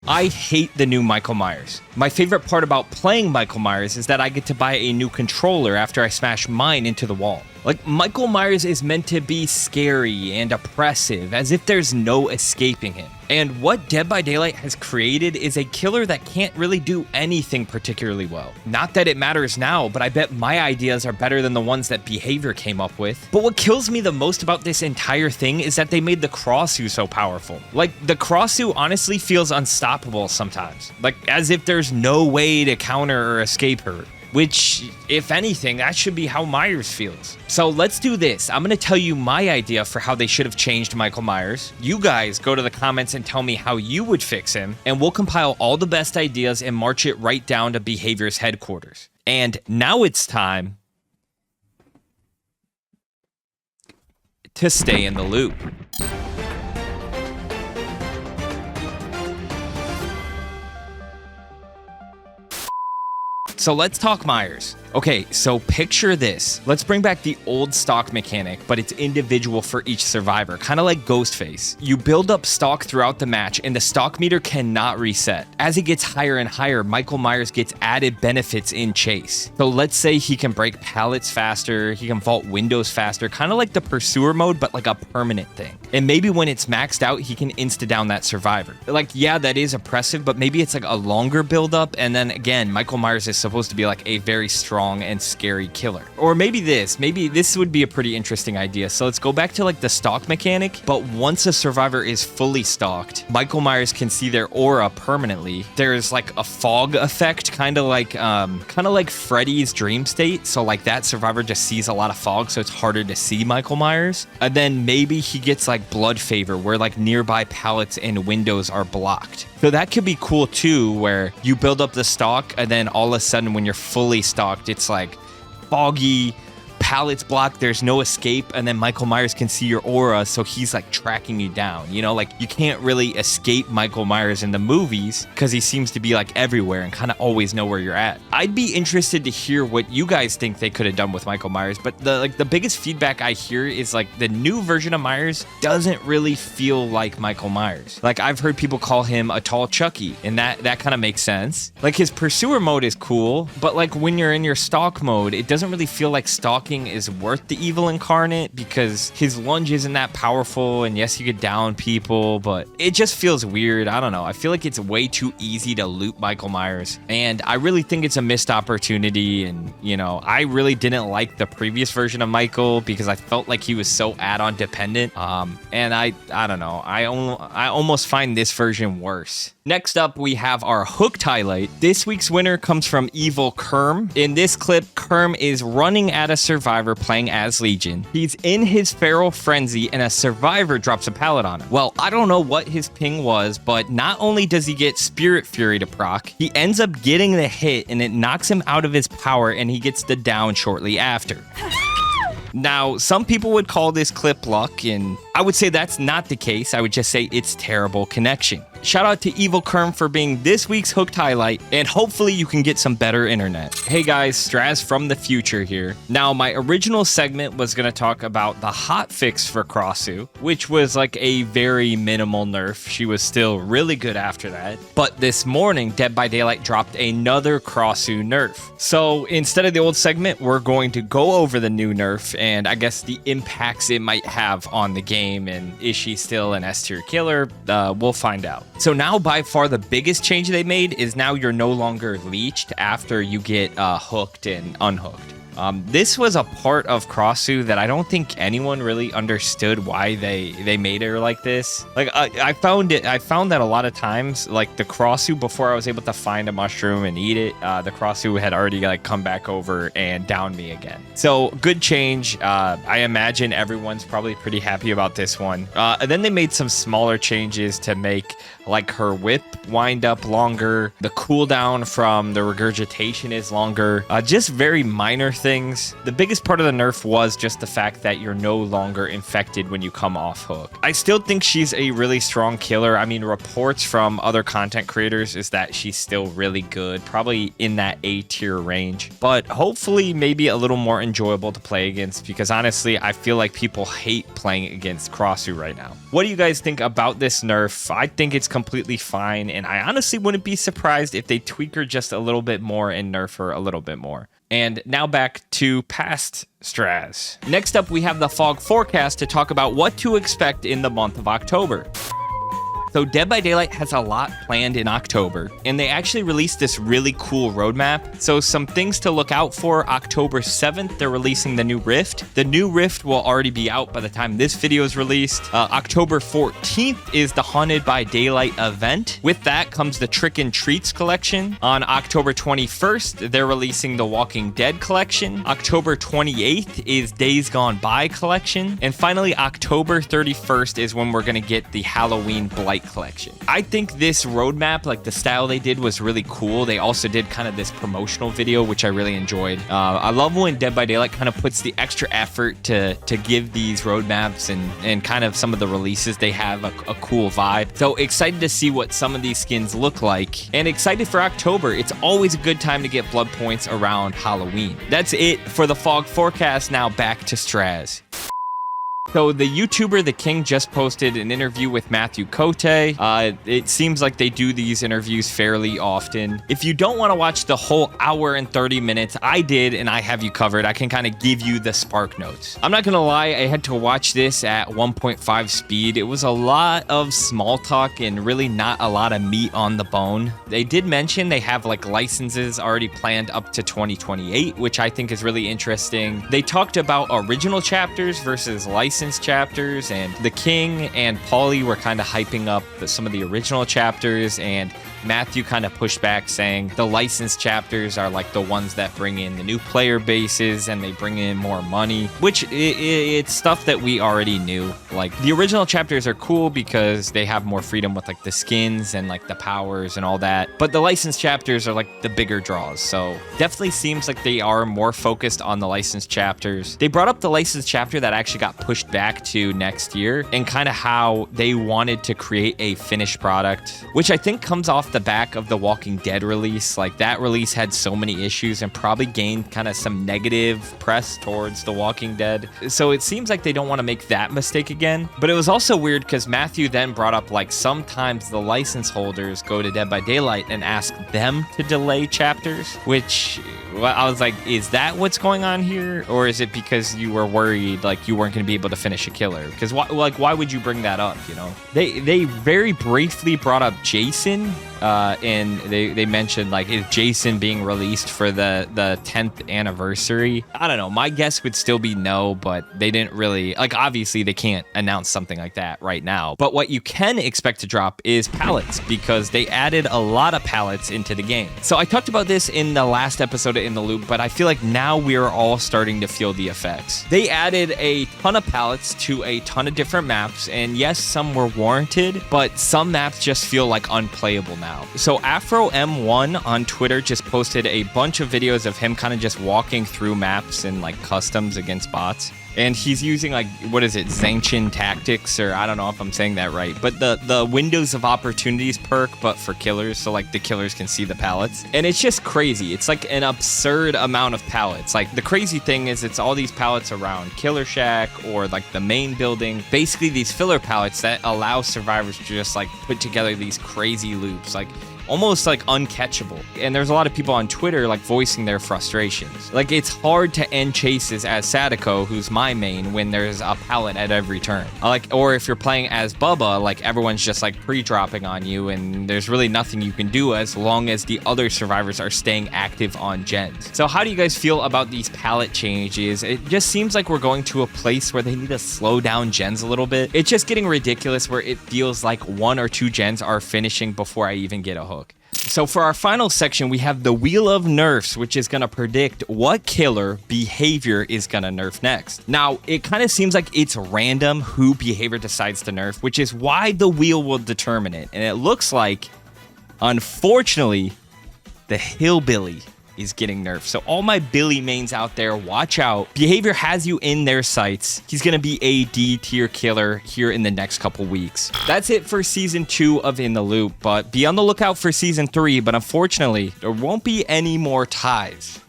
I hate the new Michael Myers. My favorite part about playing Michael Myers is that I get to buy a new controller after I smash mine into the wall. Like, Michael Myers is meant to be scary and oppressive, as if there's no escaping him. And what Dead by Daylight has created is a killer that can't really do anything particularly well. Not that it matters now, but I bet my ideas are better than the ones that Behavior came up with. But what kills me the most about this entire thing is that they made the Krasue so powerful. Like, the Krasue honestly feels unstoppable sometimes. Like, as if there's no way to counter or escape her. Which, if anything, that should be how Myers feels. So let's do this. I'm going to tell you my idea for how they should have changed Michael Myers. You guys go to the comments and tell me how you would fix him, and we'll compile all the best ideas and march it right down to Behavior's headquarters. And now it's time to stay in the loop. So let's talk Myers. Okay, so picture this. Let's bring back the old stock mechanic, but it's individual for each survivor, kind of like Ghostface. You build up stock throughout the match, and the stock meter cannot reset. As it gets higher and higher, Michael Myers gets added benefits in Chase. So let's say he can break pallets faster, he can vault windows faster, kind of like the Pursuer mode, but like a permanent thing. And maybe when it's maxed out, he can insta-down that survivor. Like, yeah, that is oppressive, but maybe it's like a longer build-up, and then again, Michael Myers is supposed to be like a very strong and scary killer. Or maybe this would be a pretty interesting idea. So let's go back to like the stalk mechanic, but once a survivor is fully stalked, Michael Myers can see their aura permanently. There's like a fog effect, kind of like Freddy's dream state. So like that survivor just sees a lot of fog, so it's harder to see Michael Myers. And then maybe he gets like blood favor, where like nearby pallets and windows are blocked. So that could be cool too, where you build up the stock and then all of a sudden when you're fully stocked, it's like foggy, pallets blocked, there's no escape, and then Michael Myers can see your aura, so he's like tracking you down. You know, like you can't really escape Michael Myers in the movies because he seems to be like everywhere and kind of always know where you're at. I'd be interested to hear what you guys think they could have done with Michael Myers, but the biggest feedback I hear is like the new version of Myers doesn't really feel like Michael Myers. Like, I've heard people call him a tall Chucky, and that kind of makes sense. Like, his Pursuer mode is cool, but like when you're in your stalk mode, it doesn't really feel like stalking is worth the evil incarnate because his lunge isn't that powerful, and yes, you could down people, but it just feels weird. I don't know. I feel like it's way too easy to loot Michael Myers, and I really think it's a missed opportunity. And you know, I really didn't like the previous version of Michael because I felt like he was so add-on dependent. And I don't know. I almost find this version worse. Next up, we have our hooked highlight. This week's winner comes from Evil Kerm. In this clip, Kerm is running at a survivor playing as Legion. He's in his feral frenzy and a survivor drops a pallet on him. Well, I don't know what his ping was, but not only does he get Spirit Fury to proc, he ends up getting the hit and it knocks him out of his power and he gets the down shortly after. Now, some people would call this clip luck, and I would say that's not the case. I would just say it's terrible connection. Shout out to Evil Kerm for being this week's hooked highlight, and hopefully you can get some better internet. Hey guys, Straz from the future here. Now, my original segment was going to talk about the hot fix for Krasue, which was like a very minimal nerf. She was still really good after that. But this morning, Dead by Daylight dropped another Krasue nerf. So instead of the old segment, we're going to go over the new nerf and I guess the impacts it might have on the game, and is she still an S tier killer? We'll find out. So now by far the biggest change they made is now you're no longer leeched after you get hooked and unhooked. This was a part of Krasue that I don't think anyone really understood why they made her like this. Like I found that a lot of times, like the Krasue, before I was able to find a mushroom and eat it, the Krasue had already like come back over and downed me again. So good change. I imagine everyone's probably pretty happy about this one. And then they made some smaller changes to make like her whip wind up longer. The cooldown from the regurgitation is longer. Just very minor things. things. The biggest part of the nerf was just the fact that you're no longer infected when you come off hook. I still think she's a really strong killer. I mean, reports from other content creators is that she's still really good, probably in that A tier range, but hopefully maybe a little more enjoyable to play against, because honestly, I feel like people hate playing against Krasue right now. What do you guys think about this nerf? I think it's completely fine, and I honestly wouldn't be surprised if they tweak her just a little bit more and nerf her a little bit more. And now back to past Straz. Next up, we have the fog forecast to talk about what to expect in the month of October. So Dead by Daylight has a lot planned in October, and they actually released this really cool roadmap. So some things to look out for: October 7th, they're releasing the new Rift. The new Rift will already be out by the time this video is released. October 14th is the Haunted by Daylight event. With that comes the Trick and Treats collection. On October 21st, they're releasing the Walking Dead collection. October 28th is Days Gone By collection. And finally, October 31st is when we're going to get the Halloween Blight collection. I think this roadmap, like the style they did, was really cool. They also did kind of this promotional video, which I really enjoyed. I love when Dead by Daylight kind of puts the extra effort to give these roadmaps and kind of some of the releases they have a cool vibe. So excited to see what some of these skins look like, and excited for October. It's always a good time to get blood points around Halloween. That's it for the fog forecast. Now back to Straz. So the YouTuber The King just posted an interview with Mathieu Cote. It seems like they do these interviews fairly often. If you don't want to watch the whole hour and 30 minutes, I did, and I have you covered. I can kind of give you the spark notes. I'm not going to lie, I had to watch this at 1.5 speed. It was a lot of small talk and really not a lot of meat on the bone. They did mention they have like licenses already planned up to 2028, which I think is really interesting. They talked about original chapters versus licensed chapters, and The King and Paulie were kind of hyping up some of the original chapters, and Mathieu kind of pushed back, saying the licensed chapters are like the ones that bring in the new player bases and they bring in more money, which it's stuff that we already knew. Like the original chapters are cool because they have more freedom with like the skins and like the powers and all that, but the licensed chapters are like the bigger draws. So definitely seems like they are more focused on the licensed chapters. They brought up the licensed chapter that actually got pushed back to next year, and kind of how they wanted to create a finished product, which I think comes off the back of the Walking Dead release. Like that release had so many issues and probably gained kind of some negative press towards the Walking Dead. So it seems like they don't want to make that mistake again. But it was also weird because Mathieu then brought up like sometimes the license holders go to Dead by Daylight and ask them to delay chapters, which I was like, is that what's going on here? Or is it because you were worried like you weren't going to be able to finish a killer? Because why would you bring that up, you know? They very briefly brought up Jason, and they mentioned like, is Jason being released for the 10th anniversary? I don't know. My guess would still be no, but they didn't really, like, obviously they can't announce something like that right now. But what you can expect to drop is pallets, because they added a lot of pallets into the game. So I talked about this in the last episode of In the Loop, but I feel like now we are all starting to feel the effects. They added a ton of pallets to a ton of different maps, and yes, some were warranted, but some maps just feel like unplayable now. So Afro M1 on Twitter just posted a bunch of videos of him kind of just walking through maps and like customs against bots. And he's using like, what is it, Zanchin tactics, or I don't know if I'm saying that right, but the windows of opportunities perk, but for killers, so like the killers can see the pallets. And it's just crazy. It's like an absurd amount of pallets. Like the crazy thing is it's all these pallets around Killer Shack or like the main building. Basically these filler pallets that allow survivors to just like put together these crazy loops, like almost like uncatchable. And there's a lot of people on Twitter like voicing their frustrations. Like it's hard to end chases as Sadako, who's my main, when there's a pallet at every turn. Or if you're playing as Bubba, like everyone's just like pre-dropping on you and there's really nothing you can do as long as the other survivors are staying active on gens. So how do you guys feel about these pallet changes? It just seems like we're going to a place where they need to slow down gens a little bit. It's just getting ridiculous where it feels like 1 or 2 gens are finishing before I even get a hook. So for our final section, we have the Wheel of Nerfs, which is going to predict what killer behavior is going to nerf next. Now, it kind of seems like it's random who behavior decides to nerf, which is why the wheel will determine it. And it looks like, unfortunately, the Hillbilly is getting nerfed. So all my Billy mains out there, watch out. Behavior has you in their sights. He's gonna be a D tier killer here in the next couple weeks. That's it for season 2 of In the Loop, but be on the lookout for season 3. But unfortunately, there won't be any more ties.